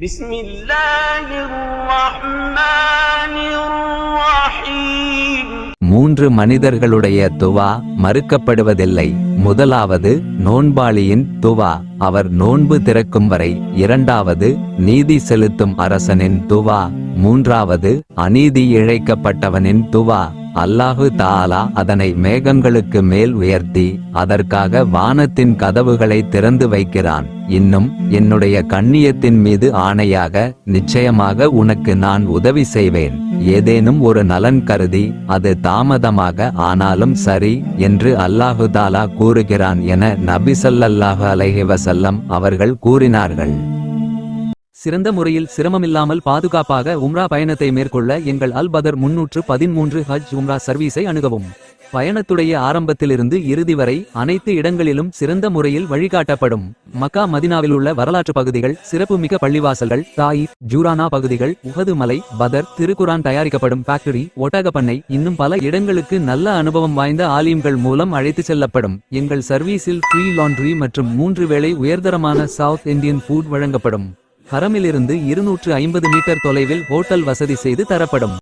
بسم الله الرحمن الرحيم. மூன்று மனிதர்களுடைய துவா மறுக்கப்படுவதில்லை. முதலாவது நோன்பாளியின் துவா, அவர் நோன்பு திறக்கும் வரை. இரண்டாவது நீதி செலுத்தும் அரசனின் துவா. மூன்றாவது அநீதி இழைக்கப்பட்டவனின் துவா. அல்லாஹு தஆலா அதனை மேகங்களுக்கு மேல் உயர்த்தி அதற்காக வானத்தின் கதவுகளை திறந்து வைக்கிறான். இன்னும் என்னுடைய கண்ணியத்தின் மீது ஆணையாக, நிச்சயமாக உனக்கு நான் உதவி செய்வேன். ஏதேனும் ஒரு நலன் கருதி அது தாமதமாக ஆனாலும் சரி என்று அல்லாஹு தஆலா கூறுகிறான் என நபி ஸல்லல்லாஹு அலைஹி வஸல்லம் அவர்கள் கூறினார்கள். சிறந்த முறையில் சிரமமில்லாமல் பாதுகாப்பாக உம்ரா பயணத்தை மேற்கொள்ள எங்கள் அல் பதர் 313 ஹஜ் உம்ரா சர்வீஸை அணுகவும். பயணத்துடைய ஆரம்பத்திலிருந்து இறுதி வரை அனைத்து இடங்களிலும் சிறந்த முறையில் வழிகாட்டப்படும். மக்கா மதினாவில் உள்ள வரலாற்று பகுதிகள், சிறப்புமிக்க பள்ளிவாசல்கள், தாயிஃப், ஜூரானா பகுதிகள், உஹது மலை, பதர், திருக்குரான் தயாரிக்கப்படும் ஃபேக்டரி, ஒட்டகப்பண்ணை, இன்னும் பல இடங்களுக்கு நல்ல அனுபவம் வாய்ந்த ஆலிம்கள் மூலம் அழைத்து செல்லப்படும். எங்கள் சர்வீஸில் ஃப்ரீ லாண்ட்ரி மற்றும் 3 வேளை உயர்தரமான சவுத் இந்தியன் ஃபுட் வழங்கப்படும். ஹரமிலிருந்து 250 மீட்டர் தொலைவில் ஹோட்டல் வசதி செய்து தரப்படும்.